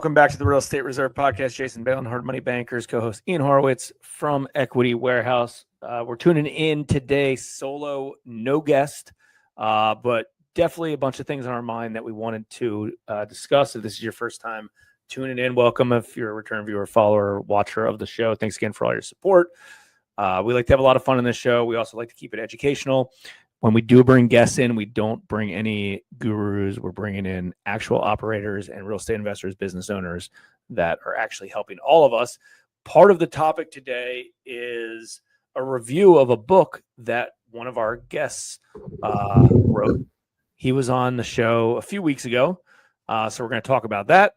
Welcome back to the Real Estate Reserve Podcast. Jason Bale and Hard Money Bankers, co-host Ian Horowitz from Equity Warehouse. We're tuning in today, solo, no guest, but definitely a bunch of things on our mind that we wanted to discuss. If this is your first time tuning in, welcome. If you're a return viewer, follower, watcher of the show, thanks again for all your support. We like to have a lot of fun on this show. We also like to keep it educational. When we do bring guests in, we don't bring any gurus. We're bringing in actual operators and real estate investors, business owners that are actually helping all of us. Part of the topic today is a review of a book that one of our guests wrote. He was on the show a few weeks ago, so we're going to talk about that.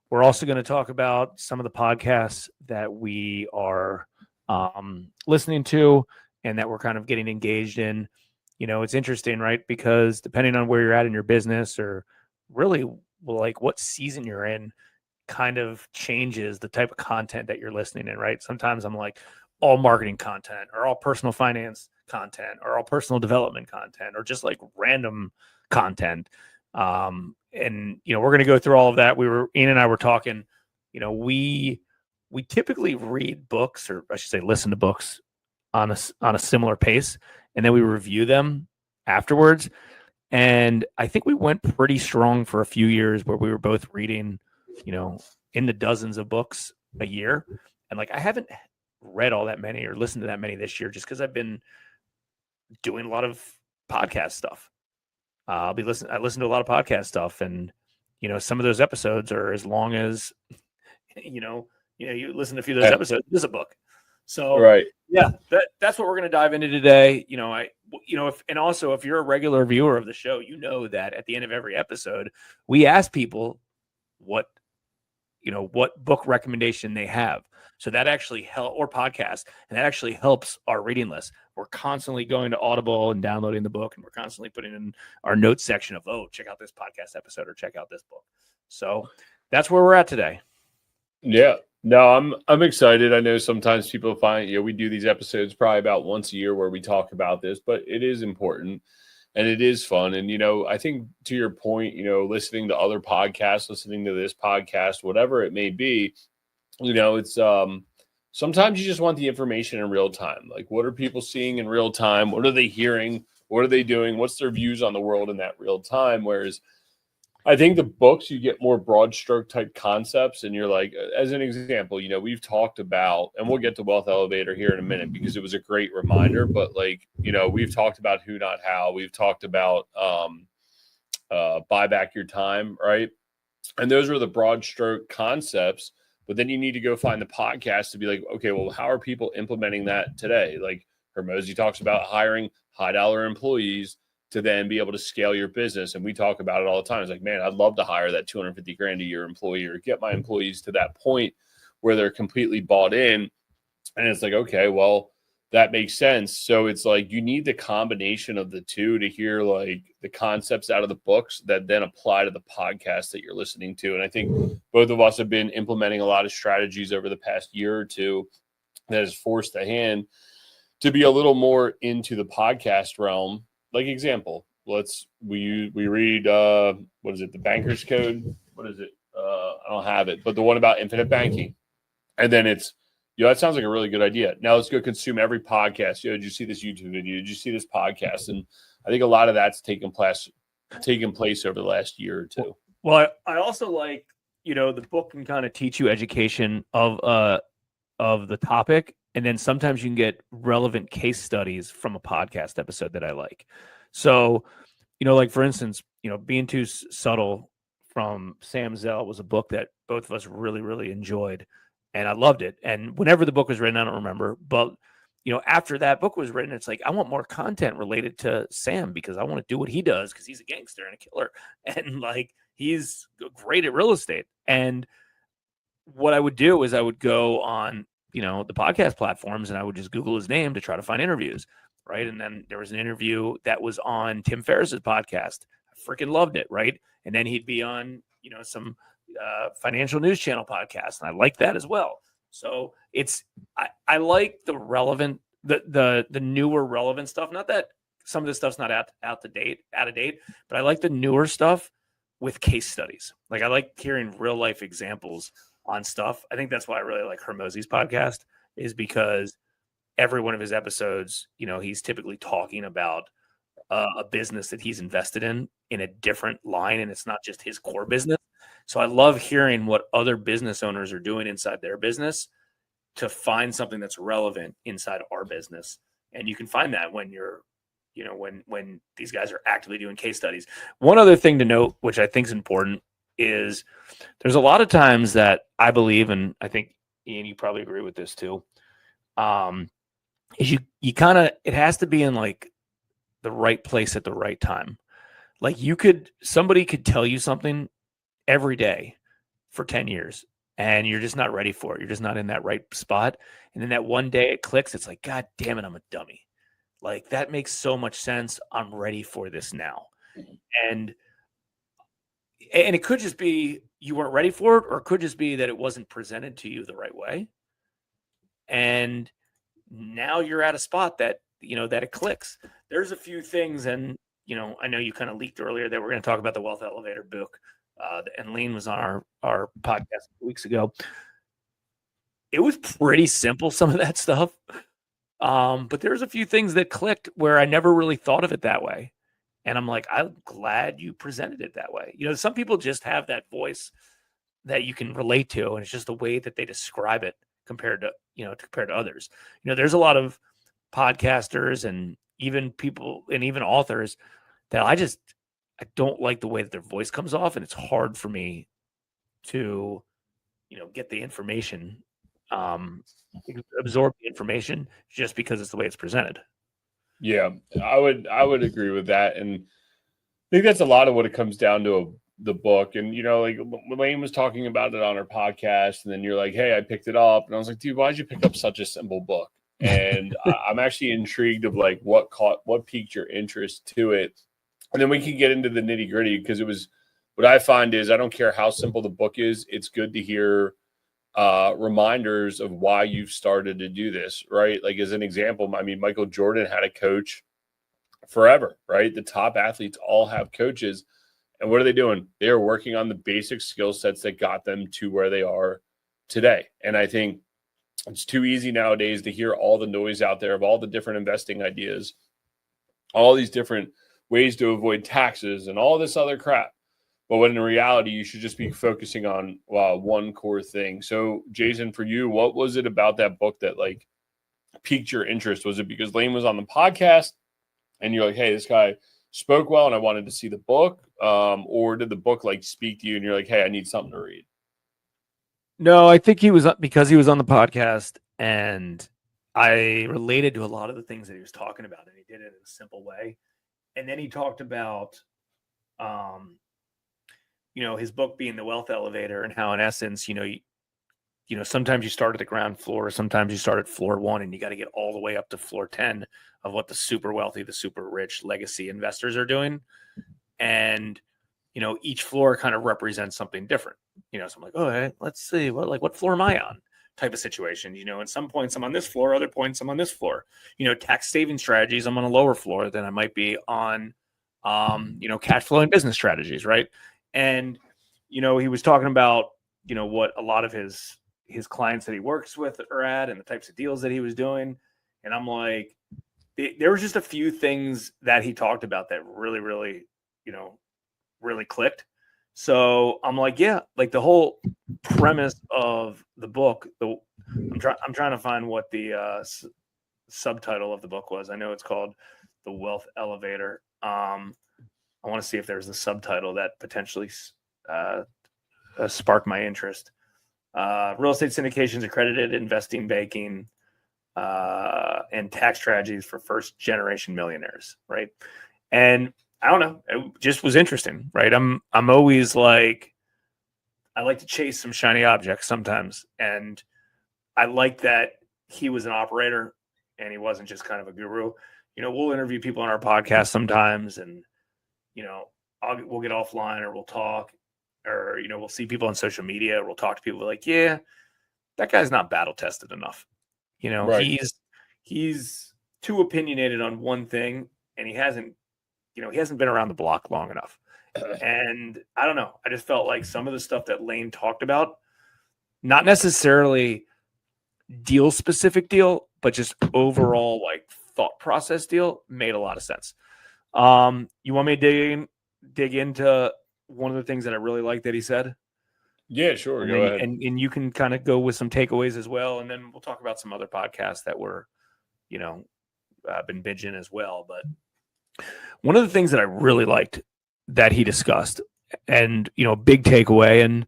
We're also going to talk about some of the podcasts that we are listening to and that we're kind of getting engaged in. You know, it's interesting, right? Because depending on where you're at in your business or really like what season you're in kind of changes the type of content that you're listening in, right? Sometimes I'm like all marketing content or all personal finance content or all personal development content or just like random content. And, you know, we're going to go through all of that. Ian and I were talking, you know, we typically read books, or I should say listen to books on a similar pace. And then we review them afterwards. And I think we went pretty strong for a few years where we were both reading, you know, in the dozens of books a year. And like, I haven't read all that many or listened to that many this year just because I've been doing a lot of podcast stuff. I listen to a lot of podcast stuff. And, you know, some of those episodes are as long as, you listen to a few of those episodes, there's a book. So, right. Yeah, that's what we're going to dive into today. If you're a regular viewer of the show, you know that at the end of every episode, we ask people what book recommendation they have. So that actually or podcast, and that actually helps our reading list. We're constantly going to Audible and downloading the book, and we're constantly putting in our notes section of, check out this podcast episode or check out this book. So that's where we're at today. Yeah. No, I'm excited. I know sometimes people find, we do these episodes probably about once a year where we talk about this, but it is important and it is fun. And, I think to your point, listening to other podcasts, listening to this podcast, whatever it may be, it's sometimes you just want the information in real time. Like, what are people seeing in real time? What are they hearing? What are they doing? What's their views on the world in that real time? Whereas I think the books, you get more broad stroke type concepts, and you're like, as an example, we've talked about, and we'll get to Wealth Elevator here in a minute because it was a great reminder, but we've talked about who, not how. We've talked about buy back your time, right? And those are the broad stroke concepts, but then you need to go find the podcast to be like, okay, well, how are people implementing that today? Like Hermosi talks about hiring high dollar employees to then be able to scale your business. And we talk about it all the time. It's like, man, I'd love to hire that $250,000 a year employee or get my employees to that point where they're completely bought in. And it's like, okay, well, that makes sense. So it's like, you need the combination of the two to hear like the concepts out of the books that then apply to the podcast that you're listening to. And I think both of us have been implementing a lot of strategies over the past year or two that has forced the hand to be a little more into the podcast realm. Like example, we read, what is it? The Banker's Code. What is it? I don't have it, but the one about infinite banking. And then it's, that sounds like a really good idea. Now let's go consume every podcast. Did you see this YouTube video? Did you see this podcast? And I think a lot of that's taken place over the last year or two. Well, I also like, the book can kind of teach you education of the topic. And then sometimes you can get relevant case studies from a podcast episode that I like. So, like for instance, Being Too Subtle from Sam Zell was a book that both of us really, really enjoyed. And I loved it. And whenever the book was written, I don't remember. But, after that book was written, it's like, I want more content related to Sam because I want to do what he does because he's a gangster and a killer. And like, he's great at real estate. And what I would do is I would go on, the podcast platforms and I would just Google his name to try to find interviews. Right. And then there was an interview that was on Tim Ferriss's podcast. I freaking loved it. Right. And then he'd be on, some financial news channel podcast. And I like that as well. So I like the relevant, the newer relevant stuff. Not that some of this stuff's not out of date, but I like the newer stuff with case studies. Like I like hearing real life examples on stuff. I think that's why I really like Hermosi's podcast, is because every one of his episodes, he's typically talking about a business that he's invested in a different line, and it's not just his core business. So I love hearing what other business owners are doing inside their business to find something that's relevant inside our business. And you can find that when you're, when these guys are actively doing case studies. One other thing to note, which I think is important, is there's a lot of times that I believe, and I think Ian, you probably agree with this too, is you kind of, it has to be in like the right place at the right time. Like somebody could tell you something every day for 10 years and you're just not ready for it. You're just not in that right spot. And then that one day it clicks. It's like, God damn it, I'm a dummy. Like that makes so much sense. I'm ready for this now. And it could just be you weren't ready for it, or it could just be that it wasn't presented to you the right way. And now you're at a spot that, that it clicks. There's a few things, and, I know you kind of leaked earlier that we're going to talk about the Wealth Elevator book. And Lane was on our podcast weeks ago. It was pretty simple, some of that stuff. But there's a few things that clicked where I never really thought of it that way. And I'm like, I'm glad you presented it that way. Some people just have that voice that you can relate to, and it's just the way that they describe it compared to others. There's a lot of podcasters and even people and even authors that I don't like the way that their voice comes off, and it's hard for me to, get the information, absorb the information just because it's the way it's presented. Yeah, I would agree with that, and I think that's a lot of what it comes down to the book. And like Lane was talking about it on our podcast, and then you're like, "Hey, I picked it up," and I was like, "Dude, why'd you pick up such a simple book?" And I'm actually intrigued of like what piqued your interest to it. And then we can get into the nitty gritty, because it was, what I find is I don't care how simple the book is. It's good to hear reminders of why you've started to do this, right? Like as an example, I mean, Michael Jordan had a coach forever, right? The top athletes all have coaches. And what are they doing? They are working on the basic skill sets that got them to where they are today. And I think it's too easy nowadays to hear all the noise out there of all the different investing ideas, all these different ways to avoid taxes and all this other crap. But when in reality, you should just be focusing on one core thing. So, Jason, for you, what was it about that book that like piqued your interest? Was it because Lane was on the podcast and you're like, hey, this guy spoke well and I wanted to see the book? Or did the book like speak to you and you're like, hey, I need something to read? No, I think he was, because he was on the podcast and I related to a lot of the things that he was talking about, and he did it in a simple way. And then he talked about, his book being the Wealth Elevator, and how in essence, sometimes you start at the ground floor, sometimes you start at floor 1, and you got to get all the way up to floor 10 of what the super wealthy, the super rich legacy investors are doing. And, each floor kind of represents something different. So I'm like, oh, hey, let's see, what floor am I on? Type of situation. At some points I'm on this floor, other points I'm on this floor. Tax saving strategies, I'm on a lower floor than I might be on, cash flowing business strategies, right? And, he was talking about, what a lot of his clients that he works with are at and the types of deals that he was doing. And I'm like, there was just a few things that he talked about that really, really, really clicked. So I'm like, yeah, like the whole premise of the book, I'm trying to find what the subtitle of the book was. I know it's called The Wealth Elevator. I want to see if there's a subtitle that potentially sparked my interest. Real estate syndications, accredited investing banking, and tax strategies for first generation millionaires. Right. And I don't know, it just was interesting. Right. I'm always like, I like to chase some shiny objects sometimes. And I like that he was an operator and he wasn't just kind of a guru. We'll interview people on our podcast sometimes, and, we'll get offline or we'll talk, or, we'll see people on social media, or we'll talk to people like, yeah, that guy's not battle tested enough. Right. He's too opinionated on one thing, and he hasn't been around the block long enough. And I don't know. I just felt like some of the stuff that Lane talked about, not necessarily deal specific deal, but just overall like thought process deal, made a lot of sense. You want me to dig into one of the things that I really like that he said? Yeah, sure. And Go then ahead. and you can kind of go with some takeaways as well, and then we'll talk about some other podcasts that we're, been binging as well. But one of the things that I really liked that he discussed, and big takeaway, and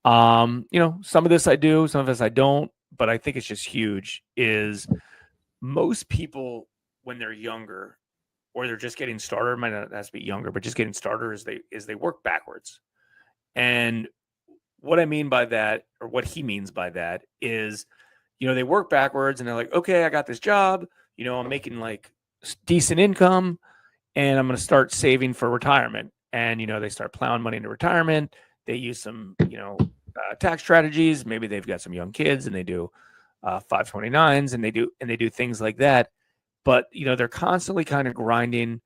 some of this I do, some of this I don't, but I think it's just huge, is most people when they're younger or they're just getting started, might not have to be younger, but just getting started, is they work backwards. And what I mean by that, or what he means by that, is, they work backwards and they're like, okay, I got this job, I'm making like decent income, and I'm going to start saving for retirement. And, they start plowing money into retirement. They use some, tax strategies. Maybe they've got some young kids and they do 529s, and they do things like that. But, they're constantly kind of grinding,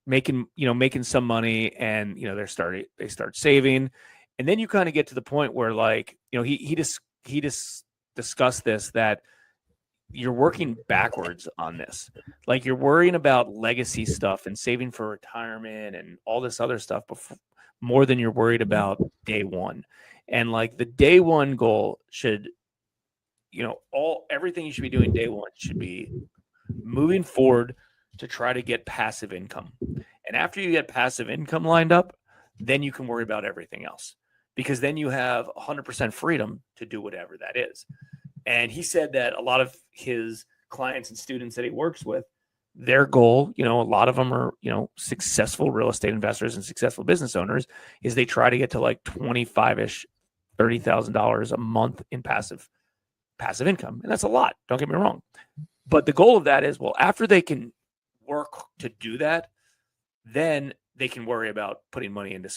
making some money, and, they start saving. And then you kind of get to the point where, like, he just discussed this, that you're working backwards on this. Like, you're worrying about legacy stuff and saving for retirement and all this other stuff more than you're worried about day one. And like the day one goal should, everything you should be doing day one should be moving forward to try to get passive income. And after you get passive income lined up, then you can worry about everything else, because then you have 100% freedom to do whatever that is. And he said that a lot of his clients and students that he works with, their goal, a lot of them are, successful real estate investors and successful business owners, is they try to get to like 25-ish, $30,000 a month in passive income. And that's a lot. Don't get me wrong. But the goal of that is, well, after they can work to do that, then they can worry about putting money into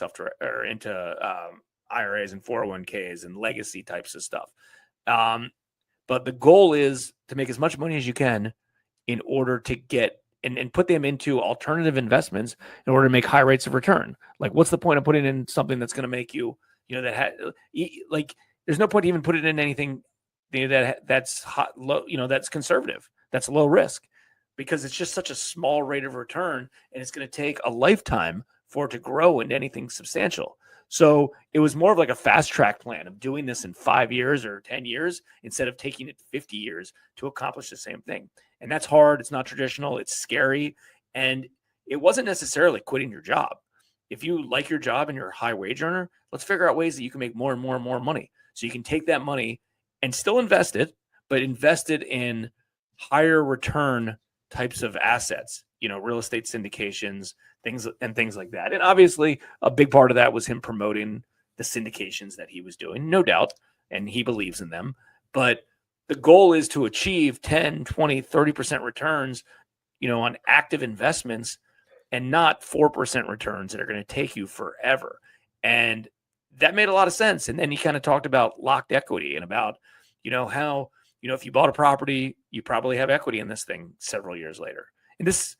IRAs and 401ks and legacy types of stuff. But the goal is to make as much money as you can in order to get and put them into alternative investments in order to make high rates of return. Like, what's the point of putting in something that's going to make you, there's no point even putting in anything that's low, that's conservative, that's low risk, because it's just such a small rate of return, and it's going to take a lifetime for it to grow into anything substantial. So it was more of like a fast track plan of doing this in 5 years or 10 years instead of taking it 50 years to accomplish the same thing. And that's hard. It's not traditional. It's scary. And it wasn't necessarily quitting your job. If you like your job and you're a high wage earner, let's figure out ways that you can make more and more and more money. So you can take that money and still invest it, but invest it in higher return types of assets, real estate syndications, things like that. And obviously a big part of that was him promoting the syndications that he was doing, no doubt. And he believes in them, but the goal is to achieve 10, 20, 30% returns, on active investments, and not 4% returns that are going to take you forever. And that made a lot of sense. And then he kind of talked about locked equity and about, how, if you bought a property, you probably have equity in this thing several years later. And this,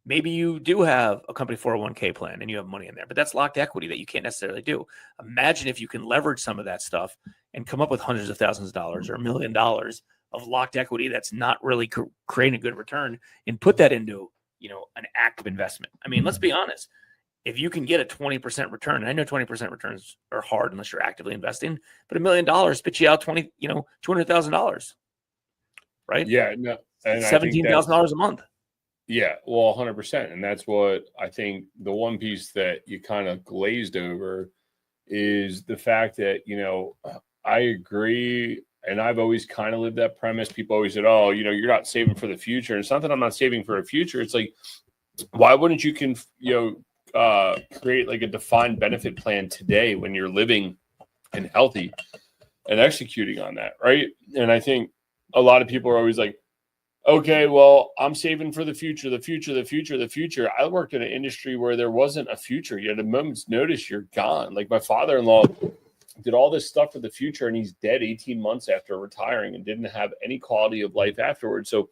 maybe you do have a company 401k plan and you have money in there, but that's locked equity that you can't necessarily do. Imagine if you can leverage some of that stuff and come up with hundreds of thousands of dollars or $1 million of locked equity that's not really creating a good return, and put that into, an active investment. I mean, let's be honest. If you can get a 20% return, and I know 20% returns are hard unless you're actively investing, but $1 million spits you out $200,000, right? Yeah, no, and I think $17,000 a month. Yeah, well, 100%. And that's what I think the one piece that you kind of glazed over is the fact that, I agree. And I've always kind of lived that premise. People always said, oh, you're not saving for the future. And it's not that I'm not saving for a future. It's like, why wouldn't you create like a defined benefit plan today when you're living and healthy and executing on that, right? And I think a lot of people are always like, okay, well, I'm saving for the future, the future, the future, the future. I worked in an industry where there wasn't a future. You had a moment's notice, you're gone. Like my father-in-law did all this stuff for the future, and he's dead 18 months after retiring and didn't have any quality of life afterwards. So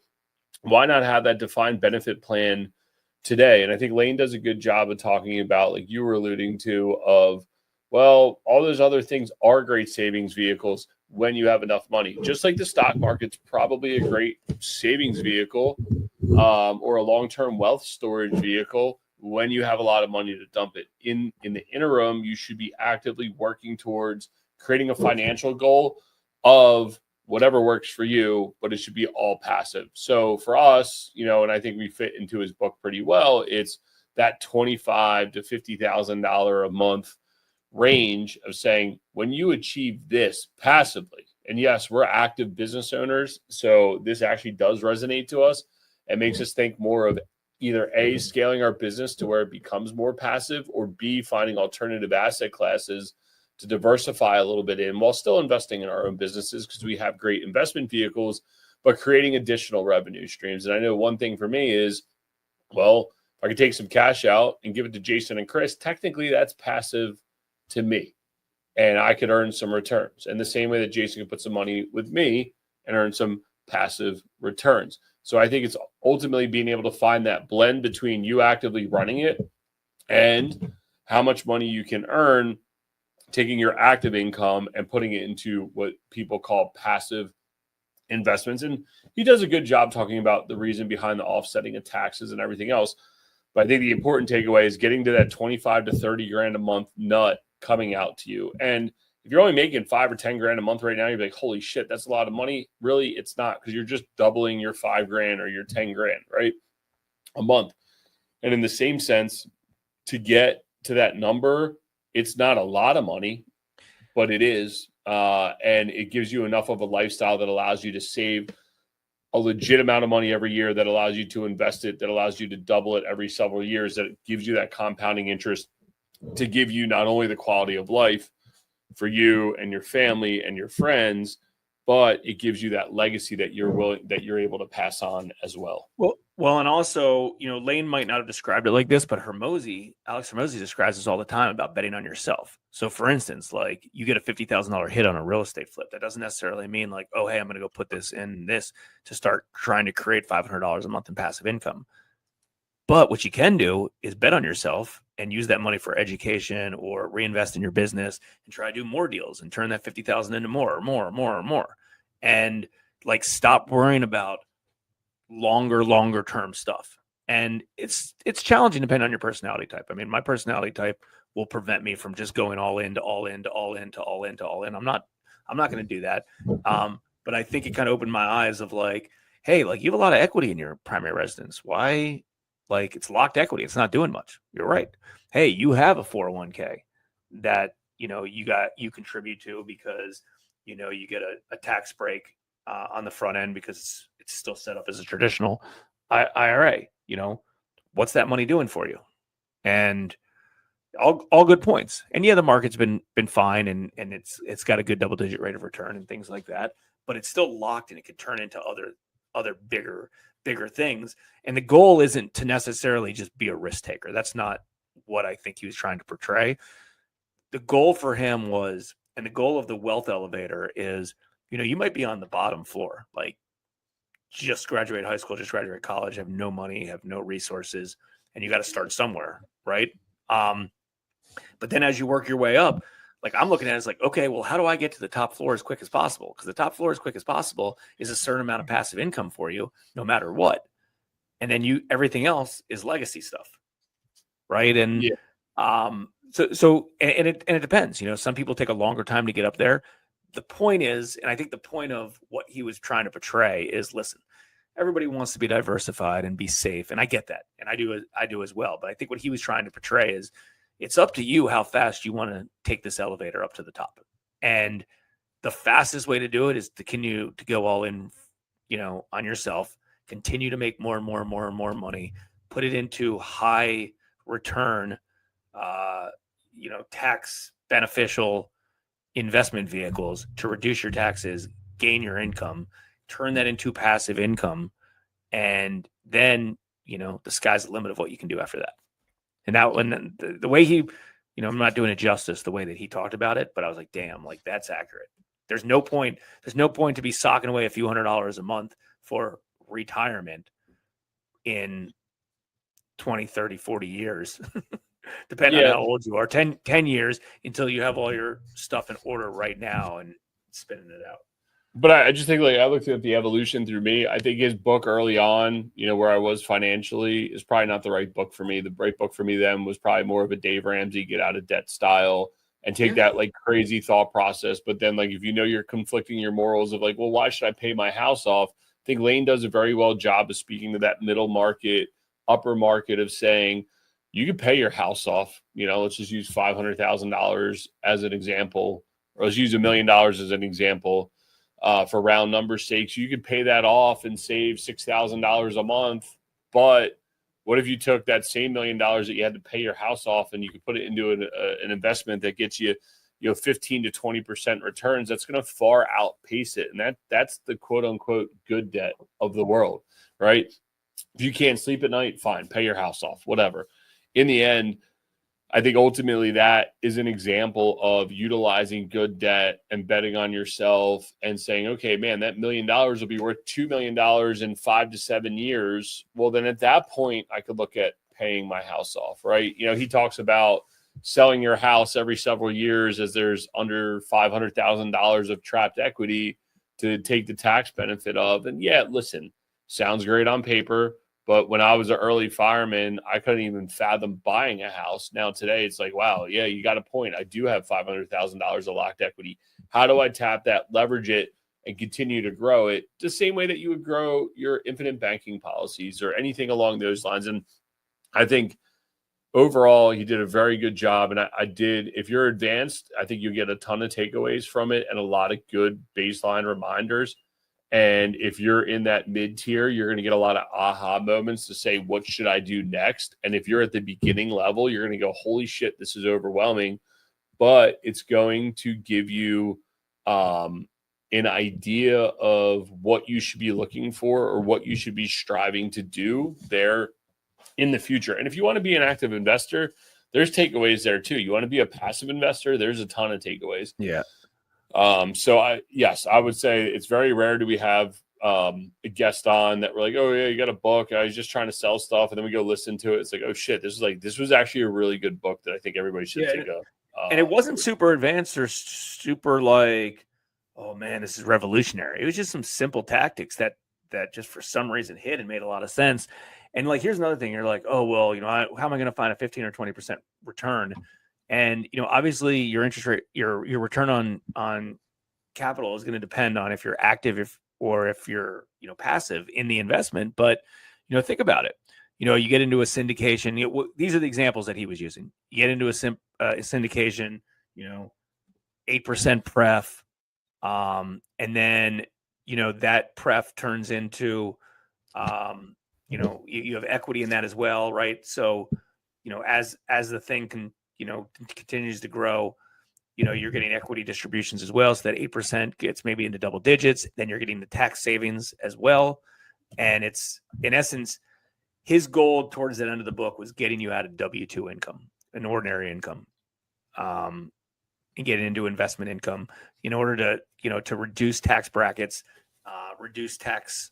why not have that defined benefit plan today. And I think Lane does a good job of talking about, like you were alluding to, of, well, all those other things are great savings vehicles when you have enough money. Just like the stock market's probably a great savings vehicle, or a long-term wealth storage vehicle when you have a lot of money to dump it. In the interim, you should be actively working towards creating a financial goal of whatever works for you, but it should be all passive. So for us, and I think we fit into his book pretty well, it's that $25,000 to $50,000 a month range of saying, when you achieve this passively, and yes, we're active business owners, so this actually does resonate to us. It makes us think more of either A, scaling our business to where it becomes more passive, or B, finding alternative asset classes to diversify a little bit in while still investing in our own businesses, because we have great investment vehicles, but creating additional revenue streams. And I know one thing for me is, well, if I could take some cash out and give it to Jason and Chris, technically that's passive to me, and I could earn some returns. And the same way that Jason could put some money with me and earn some passive returns. So I think it's ultimately being able to find that blend between you actively running it and how much money you can earn taking your active income and putting it into what people call passive investments. And he does a good job talking about the reason behind the offsetting of taxes and everything else. But I think the important takeaway is getting to that 25 to 30 grand a month nut coming out to you. And if you're only making 5 or 10 grand a month right now, you're like, holy shit, that's a lot of money. Really, it's not, because you're just doubling your 5 grand or your 10 grand, right, a month. And in the same sense, to get to that number, it's not a lot of money, but it is. And it gives you enough of a lifestyle that allows you to save a legit amount of money every year, that allows you to invest it, that allows you to double it every several years, that gives you that compounding interest to give you not only the quality of life for you and your family and your friends, but it gives you that legacy that you're able to pass on as well. Well, and also, Lane might not have described it like this, but Alex Hermosi describes this all the time about betting on yourself. So for instance, like you get a $50,000 hit on a real estate flip. That doesn't necessarily mean like, oh, hey, I'm going to go put this in this to start trying to create $500 a month in passive income. But what you can do is bet on yourself and use that money for education or reinvest in your business and try to do more deals and turn that 50,000 into more. And like, stop worrying about longer term stuff. And it's challenging depending on your personality type. I mean, my personality type will prevent me from just going all in to all in to all in to all in to all in. I'm not going to do that. But I think it kind of opened my eyes of like, hey, like you have a lot of equity in your primary residence. Why? Like it's locked equity. It's not doing much. You're right. Hey, you have a 401k that, you contribute to because, you get a tax break on the front end because it's still set up as a traditional IRA. What's that money doing for you? And all good points. And yeah, the market's been fine and it's got a good double-digit rate of return and things like that, but it's still locked and it could turn into other bigger things. And the goal isn't to necessarily just be a risk taker. That's not what I think he was trying to portray. The goal for him was, and the goal of the wealth elevator is, you might be on the bottom floor, like just graduate high school, just graduate college, have no money, have no resources, and you got to start somewhere, right? But then as you work your way up, like I'm looking at it as like, okay, well, how do I get to the top floor as quick as possible? Because the top floor as quick as possible is a certain amount of passive income for you, no matter what. And then everything else is legacy stuff, right? And it depends. Some people take a longer time to get up there. The point is, and I think the point of what he was trying to portray is, listen, everybody wants to be diversified and be safe, and I get that, and I do as well. But I think what he was trying to portray is, it's up to you how fast you want to take this elevator up to the top. And the fastest way to do it is to continue to go all in, on yourself, continue to make more and more money, put it into high return, tax beneficial investment vehicles to reduce your taxes, gain your income, turn that into passive income. And then, the sky's the limit of what you can do after that. And that when the way he, I'm not doing it justice the way that he talked about it, but I was like, damn, like that's accurate. There's no point to be socking away a few $100s a month for retirement in 20, 30, 40 years, depending on how old you are, 10 years until you have all your stuff in order right now and spinning it out. But I just think, like, I looked at the evolution through me. I think his book early on, where I was financially, is probably not the right book for me. The right book for me then was probably more of a Dave Ramsey get out of debt style and take that like crazy thought process. But then, like, if you're conflicting your morals of like, well, why should I pay my house off? I think Lane does a very well job of speaking to that middle market, upper market of saying you can pay your house off. Let's just use $500,000 as an example, or let's use $1 million as an example. For round number sakes, you could pay that off and save $6,000 a month. But what if you took that same $1 million that you had to pay your house off and you could put it into an investment that gets you, 15 to 20% returns? That's going to far outpace it. And that's the quote unquote good debt of the world, right? If you can't sleep at night, fine, pay your house off, whatever. In the end, I think ultimately that is an example of utilizing good debt and betting on yourself and saying, okay, man, that $1 million will be worth $2 million in 5 to 7 years. Well, then at that point, I could look at paying my house off, right? He talks about selling your house every several years as there's under $500,000 of trapped equity to take the tax benefit of. And yeah, listen, sounds great on paper. But when I was an early fireman, I couldn't even fathom buying a house. Now today, it's like, wow, yeah, you got a point. I do have $500,000 of locked equity. How do I tap that, leverage it, and continue to grow it the same way that you would grow your infinite banking policies or anything along those lines? And I think overall, he did a very good job. And I did, if you're advanced, I think you get a ton of takeaways from it and a lot of good baseline reminders. And if you're in that mid-tier, you're going to get a lot of aha moments to say, what should I do next? And if you're at the beginning level, you're going to go, holy shit, this is overwhelming. But it's going to give you an idea of what you should be looking for or what you should be striving to do there in the future. And if you want to be an active investor, there's takeaways there too. You want to be a passive investor, there's a ton of takeaways. Yeah. So I would say it's very rare do we have a guest on that we're like, oh yeah, you got a book. I was just trying to sell stuff. And then we go listen to it. It's like, oh shit, this was actually a really good book that I think everybody should take a. And it wasn't super advanced or super like, oh man, this is revolutionary. It was just some simple tactics that just for some reason hit and made a lot of sense. And like, here's another thing. You're like, oh, well, how am I going to find a 15 or 20% return? And, obviously your interest rate, your return on capital is going to depend on if you're active or if you're, passive in the investment. But, think about it. You get into a syndication. These are the examples that he was using. You get into a syndication, 8% pref. And then, that pref turns into, you have equity in that as well. Right. So, as the thing continues to grow, you're getting equity distributions as well. So that 8% gets maybe into double digits. Then you're getting the tax savings as well. And it's, in essence, his goal towards that end of the book was getting you out of W-2 income, an ordinary income, and getting into investment income in order to reduce tax brackets, reduce tax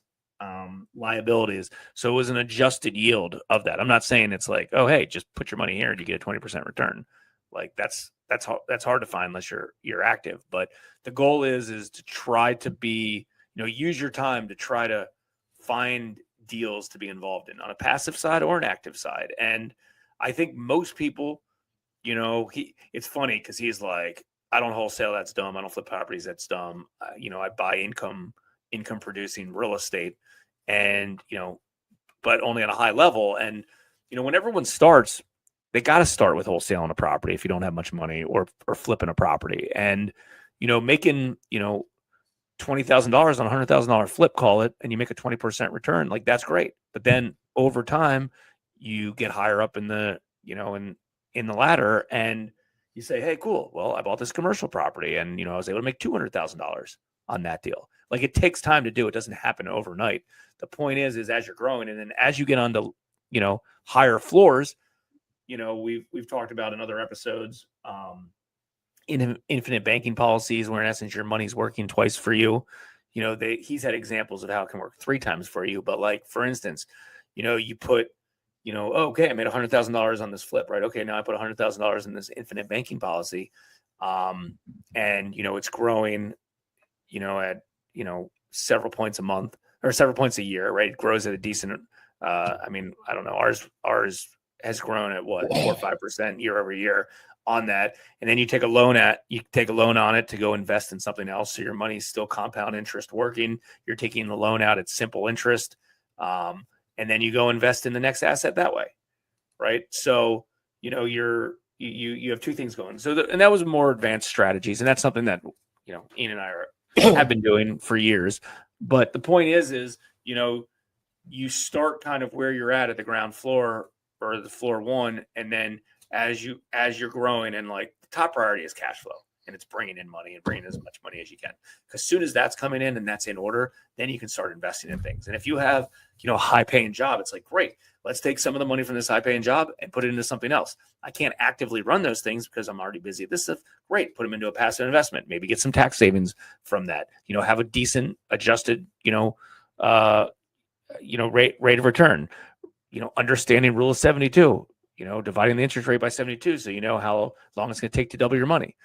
liabilities. So it was an adjusted yield of that. I'm not saying it's like, oh, hey, just put your money here and you get a 20% return. Like that's hard to find unless you're active. But the goal is to try to be, use your time to try to find deals to be involved in on a passive side or an active side. And I think most people, it's funny because he's like, I don't wholesale, that's dumb. I don't flip properties, that's dumb. I buy income producing real estate, and but only on a high level. And when everyone starts, they got to start with wholesaling a property if you don't have much money, or flipping a property. And making $20,000 on a $100,000 flip, call it, and you make a 20% return, like that's great. But then over time, you get higher up in the in the ladder, and you say, hey, cool. Well, I bought this commercial property, and I was able to make $200,000 on that deal. Like, it takes time to do. It doesn't happen overnight. The point is as you're growing, and then as you get onto higher floors, we've talked about in other episodes, in infinite banking policies, where in essence your money's working twice for you. He's had examples of how it can work 3 times for you. But like, for instance, you put okay, I made $100,000 on this flip, right? Okay, now I put $100,000 in this infinite banking policy, and it's growing, at several points a month or several points a year, right? It grows at a decent. I don't know. Ours has grown at what 4 or 5% year over year on that, and then you take a loan on it to go invest in something else, so your money's still compound interest working. You're taking the loan out at simple interest. And then you go invest in the next asset that way, right? So you have two things going. And that was more advanced strategies, and that's something that Ian and I have been doing for years. But the point is you start kind of where you're at the ground floor or the floor one, and then as you're growing, and like the top priority is cash flow. And it's bringing in money and bringing as much money as you can. Because as soon as that's coming in and that's in order, then you can start investing in things. And if you have, a high paying job, it's like, great, let's take some of the money from this high paying job and put it into something else. I can't actively run those things because I'm already busy at this stuff. Great. Put them into a passive investment, maybe get some tax savings from that, have a decent adjusted, rate of return, understanding rule of 72, dividing the interest rate by 72. So, how long it's going to take to double your money.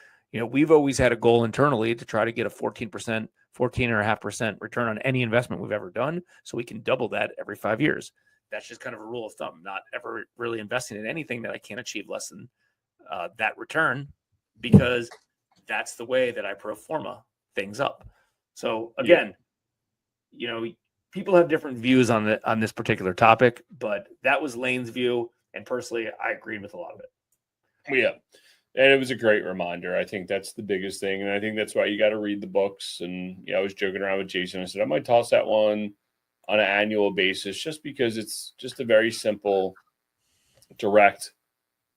We've always had a goal internally to try to get a 14.5% return on any investment we've ever done. So we can double that every 5 years. That's just kind of a rule of thumb, not ever really investing in anything that I can't achieve less than that return, because that's the way that I pro forma things up. So again, people have different views on this particular topic, but that was Lane's view. And personally, I agreed with a lot of it. Yeah. And it was a great reminder. I think that's the biggest thing. And I think that's why you got to read the books. And I was joking around with Jason. I said, I might toss that one on an annual basis just because it's just a very simple, direct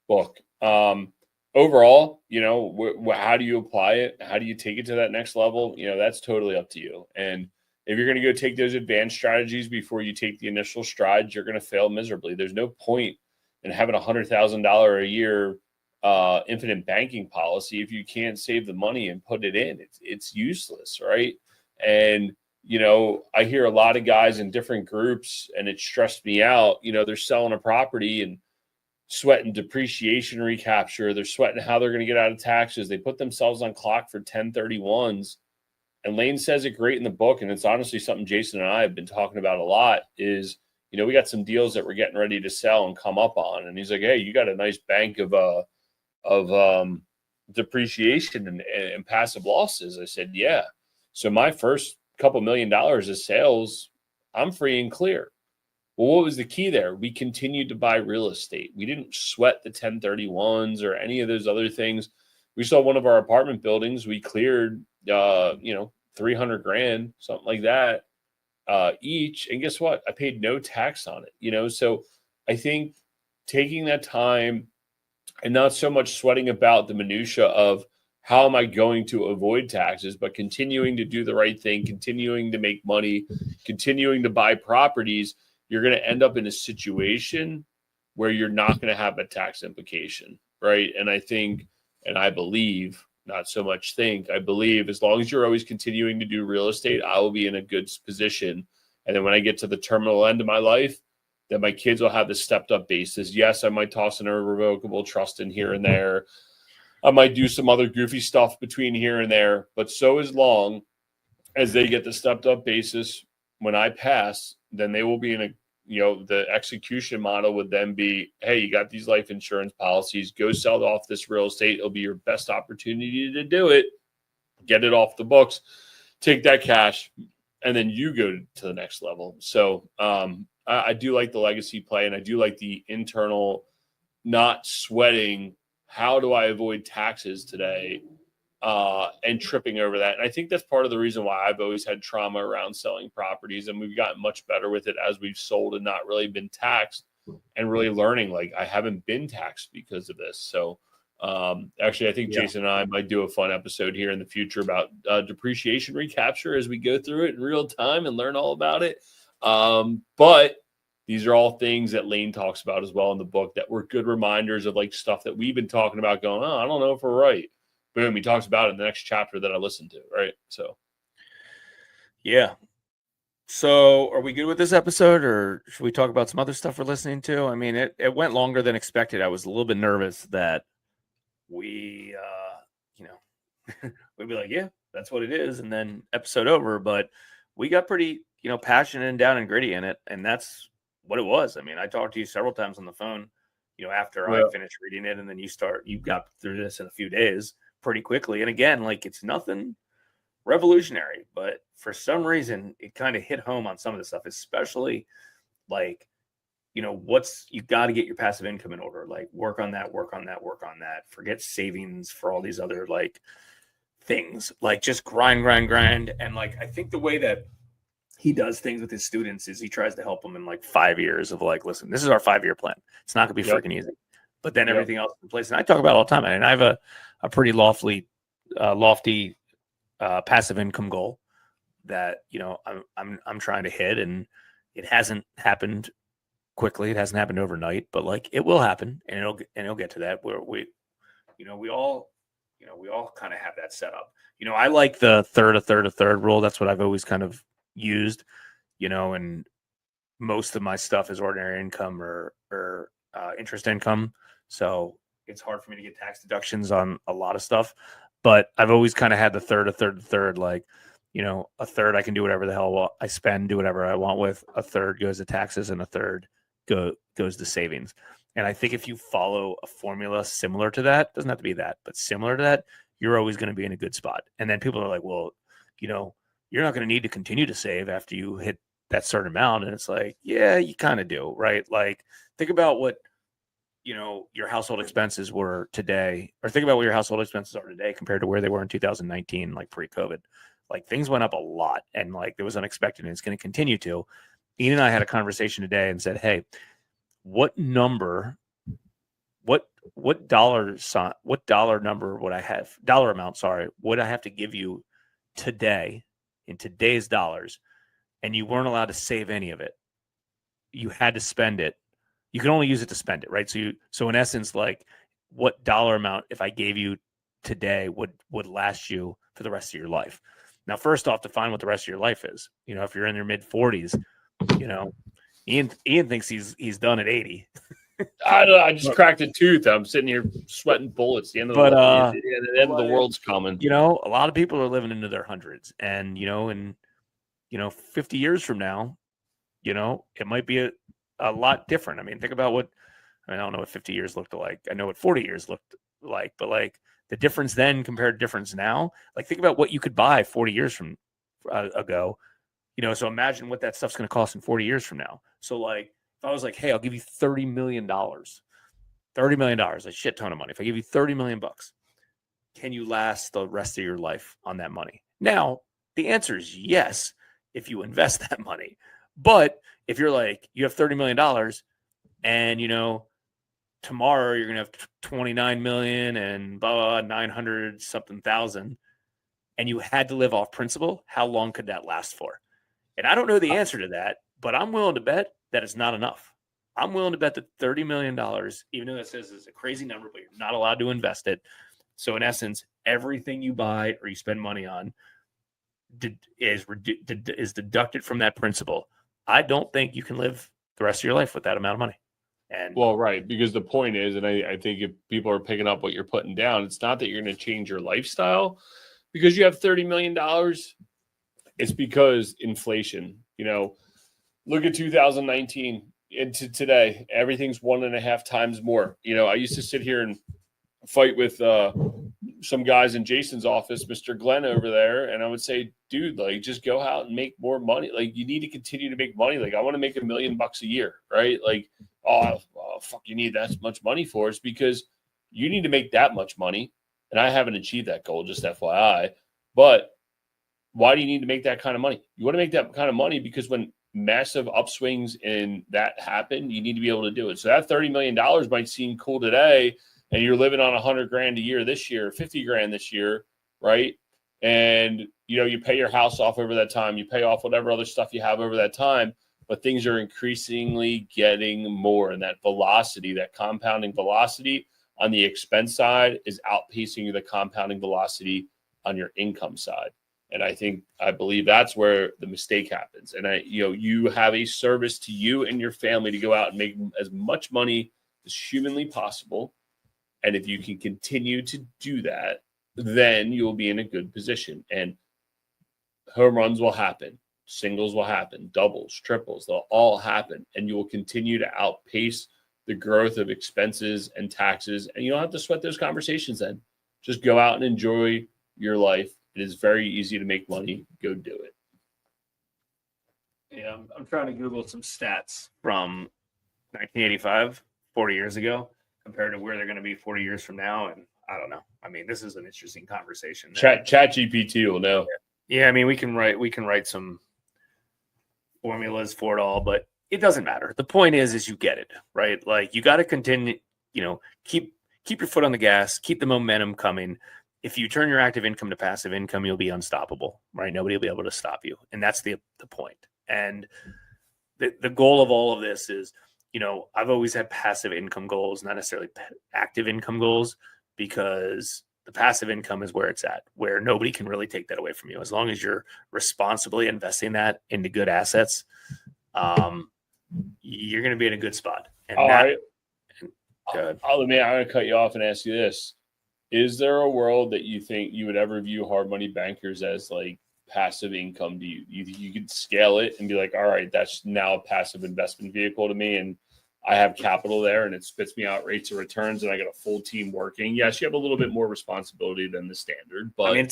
book. Overall, how do you apply it? How do you take it to that next level? That's totally up to you. And if you're going to go take those advanced strategies before you take the initial strides, you're going to fail miserably. There's no point in having $100,000 a year infinite banking policy if you can't save the money and put it in. It's useless, right? And I hear a lot of guys in different groups, and it stressed me out. They're selling a property and sweating depreciation recapture. They're sweating how they're going to get out of taxes. They put themselves on clock for 1031s. And Lane says it great in the book, and it's honestly something Jason and I have been talking about a lot, is we got some deals that we're getting ready to sell and come up on. And he's like, hey, you got a nice bank of depreciation and passive losses. I said, yeah. So my first couple $1 million of sales, I'm free and clear. Well, what was the key there? We continued to buy real estate. We didn't sweat the 1031s or any of those other things. We saw one of our apartment buildings. We cleared, $300,000, something like that, each. And guess what? I paid no tax on it. So I think taking that time and not so much sweating about the minutia of how am I going to avoid taxes, but continuing to do the right thing, continuing to make money, continuing to buy properties, you're going to end up in a situation where you're not going to have a tax implication, right? And I think, and I believe, not so much think, I believe as long as you're always continuing to do real estate, I will be in a good position. And then when I get to the terminal end of my life, that my kids will have the stepped up basis. Yes, I might toss an irrevocable trust in here and there. I might do some other goofy stuff between here and there, but so as long as they get the stepped up basis when I pass, then they will be in a, the execution model would then be, hey, you got these life insurance policies, go sell off this real estate. It'll be your best opportunity to do it. Get it off the books, take that cash, and then you go to the next level. So I do like the legacy play, and I do like the internal not sweating. How do I avoid taxes today? And tripping over that. And I think that's part of the reason why I've always had trauma around selling properties, and we've gotten much better with it as we've sold and not really been taxed, and really learning, like, I haven't been taxed because of this. So actually, I think Jason and I might do a fun episode here in the future about depreciation recapture as we go through it in real time and learn all about it. But these are all things that Lane talks about as well in the book that were good reminders of like stuff that we've been talking about going, I don't know if we're right. Boom, he talks about it in the next chapter that I listened to, right? So, yeah. So are we good with this episode, or should we talk about some other stuff we're listening to? I mean, it went longer than expected. I was a little bit nervous that we, we'd be like, yeah, that's what it is. And then episode over, but we got pretty, passionate and down and gritty in it. And that's what it was. I mean, I talked to you several times on the phone, after I Yeah. finished reading it, and then you got through this in a few days pretty quickly. And again, like, it's nothing revolutionary, but for some reason it kind of hit home on some of the stuff, especially like, you got to get your passive income in order, like work on that, forget savings for all these other like things, like just grind. And like, I think the way that he does things with his students is he tries to help them in like 5 years of like, listen, this is our 5-year plan. It's not gonna be freaking easy, but then everything else in place. And I talk about it all the time. And I have a pretty lofty passive income goal that I'm trying to hit, and it hasn't happened quickly. It hasn't happened overnight, but like it will happen, and it'll get to that where we all kind of have that set up. I like the a third rule. That's what I've always kind of used, and most of my stuff is ordinary income or interest income. So it's hard for me to get tax deductions on a lot of stuff, but I've always kind of had the third, like, a third I can do whatever the hell I spend, do whatever I want with. A third goes to taxes, and a third goes to savings. And I think if you follow a formula similar to that, doesn't have to be that, but similar to that, you're always going to be in a good spot. And then people are like, well, you're not going to need to continue to save after you hit that certain amount. And it's like, yeah, you kind of do, right? Like, think about what, your household expenses were today, or think about what your household expenses are today compared to where they were in 2019, like pre-COVID. Like, things went up a lot, and like it was unexpected, and it's going to continue to. Ian and I had a conversation today and said, hey, what dollar number would I have, dollar amount, sorry, would I have to give you today in today's dollars, and you weren't allowed to save any of it? You had to spend it. You can only use it to spend it, right? So in essence, like, what dollar amount, if I gave you today, would last you for the rest of your life? Now, first off, define what the rest of your life is. If you're in your mid 40s, Ian thinks he's done at 80. I don't know. I just cracked a tooth. I'm sitting here sweating bullets. The end of the world's coming. A lot of people are living into their hundreds, and in 50 years from now, it might be a lot different. I mean, think about I don't know what 50 years looked like. I know what 40 years looked like, but like the difference then compared to difference now, like think about what you could buy 40 years from ago, so imagine what that stuff's going to cost in 40 years from now. So like, if I was like, hey, I'll give you $30 million, a shit ton of money. If I give you 30 million bucks, can you last the rest of your life on that money? Now, the answer is yes, if you invest that money. But if you're like, you have $30 million and, tomorrow you're going to have 29 million and blah, 900 something thousand, and you had to live off principal, how long could that last for? And I don't know the answer to that, but I'm willing to bet that it's not enough. I'm willing to bet that $30 million, even though that says it's a crazy number, but you're not allowed to invest it. So in essence, everything you buy or you spend money on is deducted from that principal. I don't think you can live the rest of your life with that amount of money. And well, right, because the point is, and I think if people are picking up what you're putting down, it's not that you're going to change your lifestyle because you have $30 million. It's because inflation. Look at 2019 into today. Everything's 1.5 times more. I used to sit here and fight with some guys in Jason's office, Mr. Glenn over there, and I would say, dude, like, just go out and make more money. Like, you need to continue to make money. Like, I want to make $1 million a year, right? Like, oh fuck, you need that much money for us because you need to make that much money, and I haven't achieved that goal, just FYI. But why do you need to make that kind of money? You want to make that kind of money because when massive upswings in that happen, you need to be able to do it. So that $30 million might seem cool today, and you're living on $100,000 a year this year, $50,000 this year, right? And you pay your house off over that time, you pay off whatever other stuff you have over that time, but things are increasingly getting more, and that velocity, that compounding velocity on the expense side is outpacing the compounding velocity on your income side. And I believe that's where the mistake happens. And you have a service to you and your family to go out and make as much money as humanly possible. And if you can continue to do that, then you will be in a good position. And home runs will happen, singles will happen, doubles, triples, they'll all happen. And you will continue to outpace the growth of expenses and taxes. And you don't have to sweat those conversations then. Just go out and enjoy your life. It is very easy to make money. Go do it. Yeah, I'm trying to Google some stats from 1985, 40 years ago, compared to where they're going to be 40 years from now. And I don't know. I mean, this is an interesting conversation. Chat GPT will know. Yeah, I mean, we can write some formulas for it all, but it doesn't matter. The point is you get it, right? Like, you got to continue, keep your foot on the gas, keep the momentum coming. If you turn your active income to passive income, you'll be unstoppable, right? Nobody will be able to stop you. And that's the point. And the goal of all of this is, I've always had passive income goals, not necessarily active income goals, because the passive income is where it's at, where nobody can really take that away from you. As long as you're responsibly investing that into good assets, you're going to be in a good spot. And all right. I'm going to cut you off and ask you this. Is there a world that you think you would ever view hard money bankers as like passive income? Do you could scale it and be like, all right, that's now a passive investment vehicle to me, and I have capital there and it spits me out rates of returns and I got a full team working. Yes, you have a little bit more responsibility than the standard, but I mean,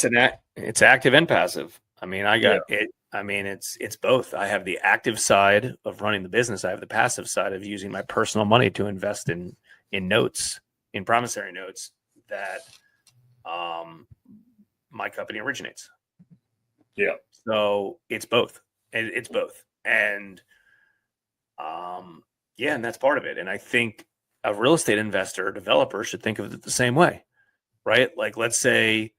it's active and passive. I mean, I got it. I mean, it's both. I have the active side of running the business. I have the passive side of using my personal money to invest in notes, in promissory notes that my company originates. Yeah. So it's both. It's both. And and that's part of it. And I think a real estate investor or developer should think of it the same way, right? Like, let's say,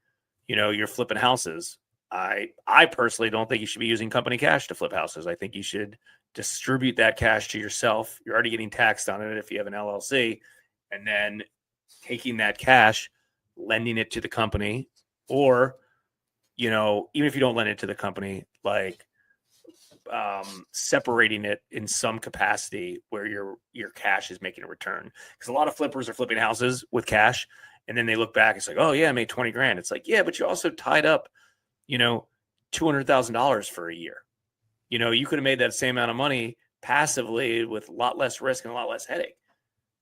you're flipping houses. I personally don't think you should be using company cash to flip houses. I think you should distribute that cash to yourself. You're already getting taxed on it if you have an LLC, and then taking that cash, lending it to the company, or, even if you don't lend it to the company, like separating it in some capacity where your cash is making a return. Because a lot of flippers are flipping houses with cash, and then they look back, it's like, oh yeah, I made 20 grand. It's like, yeah, but you also tied up, $200,000 for a year. You could have made that same amount of money passively with a lot less risk and a lot less headache.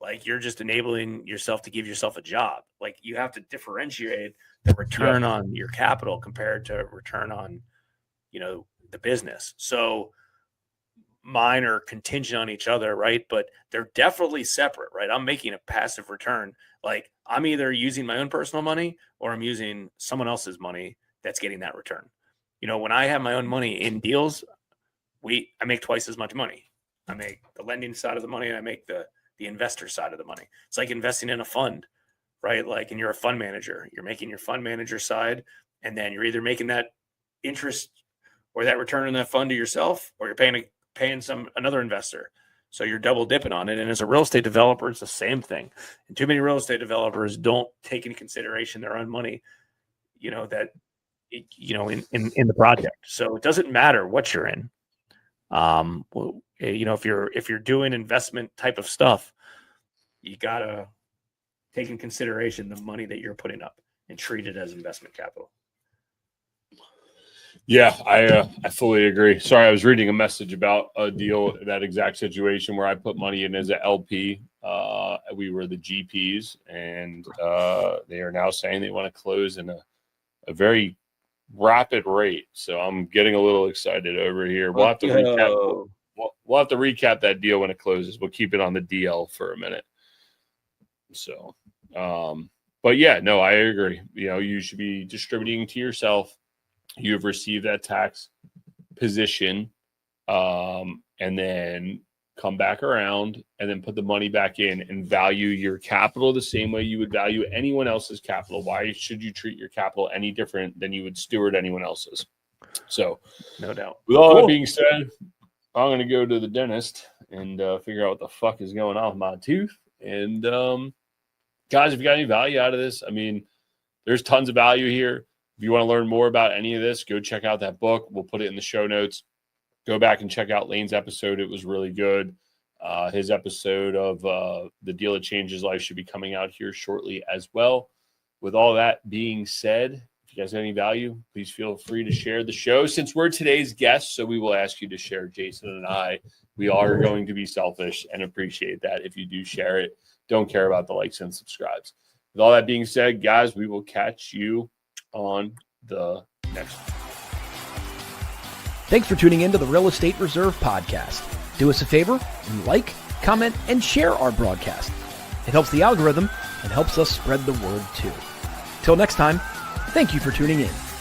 Like, you're just enabling yourself to give yourself a job. Like, you have to differentiate the return on your capital compared to return on, the business. So mine are contingent on each other, right? But they're definitely separate, right? I'm making a passive return. Like, I'm either using my own personal money or I'm using someone else's money that's getting that return. When I have my own money in deals, I make twice as much money. I make the lending side of the money and I make the investor side of the money. It's like investing in a fund, right? Like, and you're a fund manager, you're making your fund manager side, and then you're either making that interest or that return on that fund to yourself, or you're paying another investor. So you're double dipping on it. And as a real estate developer, it's the same thing. And too many real estate developers don't take into consideration their own money, in the project. So it doesn't matter what you're in. If you're doing investment type of stuff, you gotta take in consideration the money that you're putting up and treat it as investment capital. Yeah, I fully agree. Sorry, I was reading a message about a deal, that exact situation where I put money in as an LP. We were the GPs, and they are now saying they want to close in a very rapid rate. So I'm getting a little excited over here. We'll have to recap. We'll have to recap that deal when it closes. We'll keep it on the DL for a minute. So, but yeah, no, I agree. You should be distributing to yourself. You've received that tax position, and then come back around and then put the money back in and value your capital the same way you would value anyone else's capital. Why should you treat your capital any different than you would steward anyone else's? So, no doubt. With all that being said, I'm going to go to the dentist and figure out what the fuck is going on with my tooth. And guys, if you got any value out of this, I mean, there's tons of value here. If you want to learn more about any of this, go check out that book. We'll put it in the show notes. Go back and check out Lane's episode. It was really good. His episode of The Deal That Changed His Life should be coming out here shortly as well. With all that being said, if you guys have any value, please feel free to share the show. Since we're today's guests, so we will ask you to share Jason and I. We are going to be selfish and appreciate that if you do share it. Don't care about the likes and subscribes. With all that being said, guys, we will catch you on the next one. Thanks for tuning in to the Real Estate Reserve podcast. Do us a favor and like, comment, and share our broadcast. It helps the algorithm and helps us spread the word too. Till next time, thank you for tuning in.